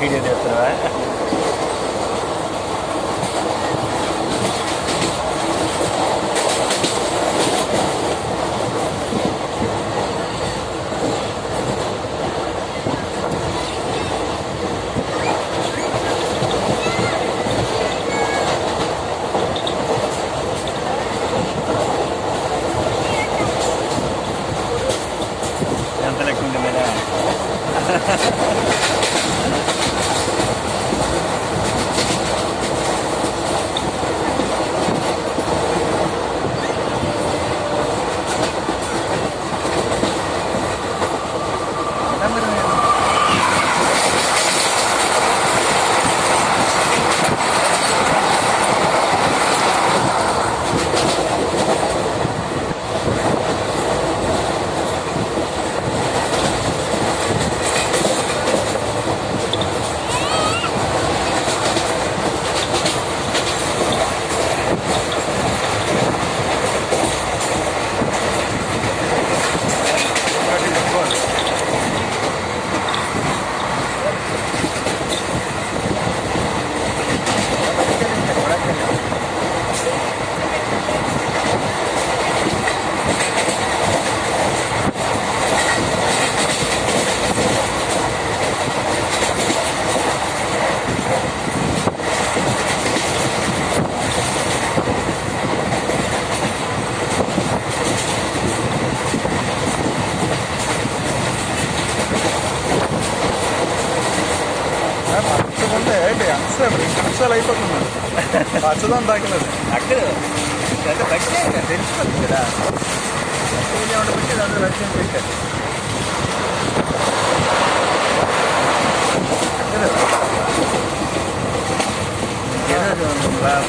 Video చేస్తున్నావా? ఎంత లెక్క ఉంటుంది కదా. నిమిషాలు అయిపోతుంది. పచ్చదనం తాకినది అక్కడ అంటే బట్టే తెలిసిపోతుంది కదా. బట్టి దాంట్లో లక్ష్యం పెట్టారు.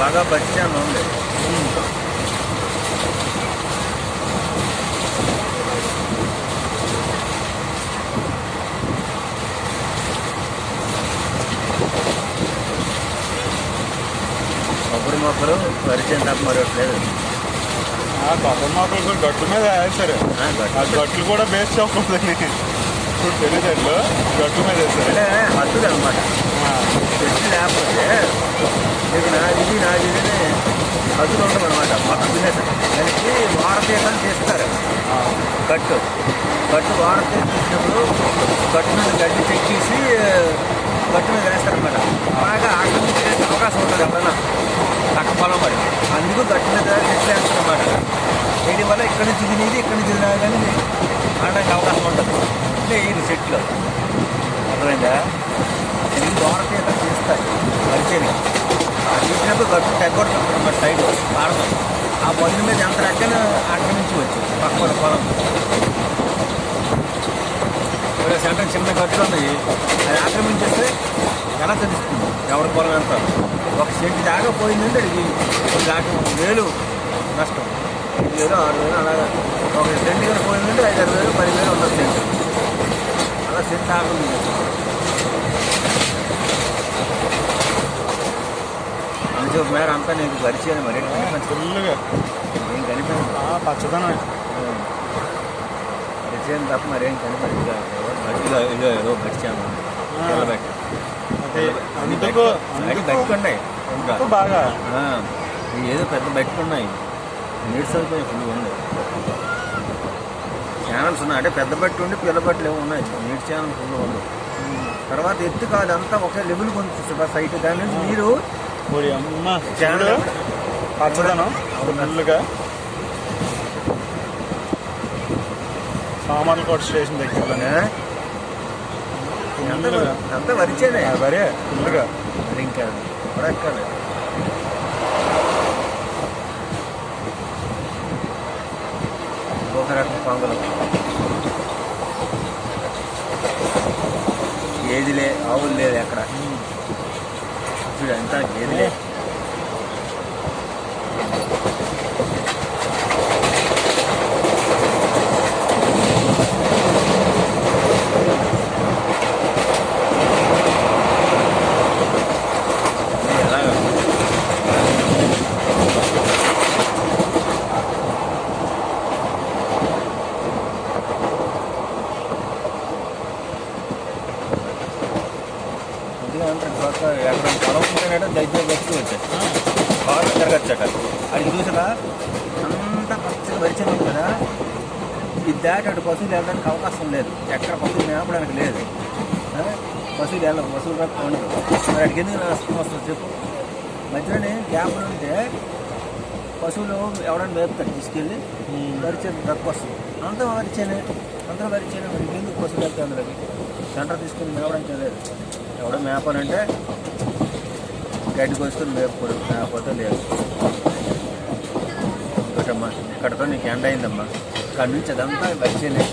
బాగా బట్టాను ఉంది. కొబ్బరి మొక్కలు పరిచయం తప్ప మరొకలేదు. కొబ్బరి మొక్కలు కూడా గట్టు మీద వేసారు. ఆ గట్లు కూడా బేస్ చౌకుందని ఇప్పుడు తెలియదు. గట్టు మీద వేసారు అంటే హద్దులు అనమాట. చెట్టు లేకపోతే ఇది నాది హద్దులు ఉంటుంది అనమాట. మొత్తం తినేస్తారు. దానికి వారతీయకం చేస్తారు. గట్టు వారతీయ తీసినప్పుడు గట్టు మీద గడ్డి చెక్కేసి గట్టు మీద వేస్తారనమాట. బాగా ఆక్రమించే అవకాశం ఉంటుంది ఎవరైనా తక్కువ పొలం పడి. అందుకు గట్టు మీద చెట్లు వేస్తారనమాట. వేయడం వల్ల ఇక్కడి నుంచి తినేది ఇక్కడి నుంచి తినా కానీ ఆడడానికి అవకాశం ఉంటుంది. అంటే ఇది చెట్లు అర్థమైందా? ఇది వారతీయకం చేస్తారు పరిచయం. తీసినప్పుడు గట్టు తెగొడుతుంది అన్నమాట. సైడ్ ఆడతాం. ఆ పొలం మీద ఎంత రెక్కన ఆక్రమించవచ్చు పక్క పొలం. సెంటర్ చిన్న గట్లు ఉన్నాయి. అది ఆక్రమించేస్తే ఎలా తెలుస్తుంది ఎవరి పొలం ఎంత? ఒక సెంటు దాకా పోయిందంటే అది దాకా 1,000 నష్టం. 5,000 6,000 అలాగా. ఒక సెంటు కానీ పోయిందంటే 5,000 10,000 ఉండదు సెంటు. అలా సెంటు ఆక్రమించేస్తుంది. అందుకే ఒక మేర అంతా నీకు పరిచయం మరి ఫుల్గా ఏం కనిపించదు. పచ్చదనం పరిచయం తప్ప మరేం కనిపించదు. ఇదో ఏదో పరిచయం బెట్టుకున్నాయి బాగా. ఏదో పెద్ద బెట్టుకున్నాయి. నీడ్స్ అయిపోయి ఫుల్ ఉంది. ఛానల్స్ ఉన్నాయి. అంటే పెద్ద బట్టి ఉండి పిల్ల బట్టలు ఏమో ఉన్నాయి. నీటి ఛానల్ ఫుల్ ఉంది. తర్వాత ఎత్తు కాదు, అంతా ఒకే లెవెల్ కొంచెం సైట్. దాని నుంచి మీరు ఛానల్ పచ్చదనం ఫుల్గా. సామర్లకోట స్టేషన్ దగ్గర అంతా వరిచేనే వరే ఫుల్గా. మరి ఇంకా ఎక్కాలి. ఒక రకం పొంగలు గేదెలే, ఆవులు లేదు ఎక్కడ. చూడు అంతా గేదెలే. ఏమంటారు పక్క ఎక్కడ పొలం ఉంటేనట దగ్గర వచ్చి వచ్చాయి బాగా తిరగచ్చట అది చూసాక అంతా పచ్చగా పరిచయం ఉంది కదా ఇది దాటి అటు పశువులు వెళ్ళడానికి అవకాశం లేదు ఎక్కడ పశువులు మేపడానికి లేదు పశువులు వెళ్ళవు పశువులు రక్తం ఉండదు మరి అడిగి ఎందుకు నష్టం వస్తుంది చెప్పు మధ్యలోనే గ్యాప్లు ఉంటే పశువులు ఎవరైనా మేపుతారు తీసుకెళ్ళి పరిచయం తక్కువ వస్తుంది అంతా వరిచేనే అందరూ వరిచేనే మరి ఎందుకు పశువులు వెళ్తాయి అందరికి సెంటర్ తీసుకుని మేపడానికి లేదు ఎవడో మేపాలంటే గడ్డి కోసుకొని మేపుకోడు మేకపోతే లేదు ఇంకోటమ్మా ఇక్కడతో నీకు ఎండ అయిందమ్మా ఇక్కడ నుంచి అదంతా వరిచేనే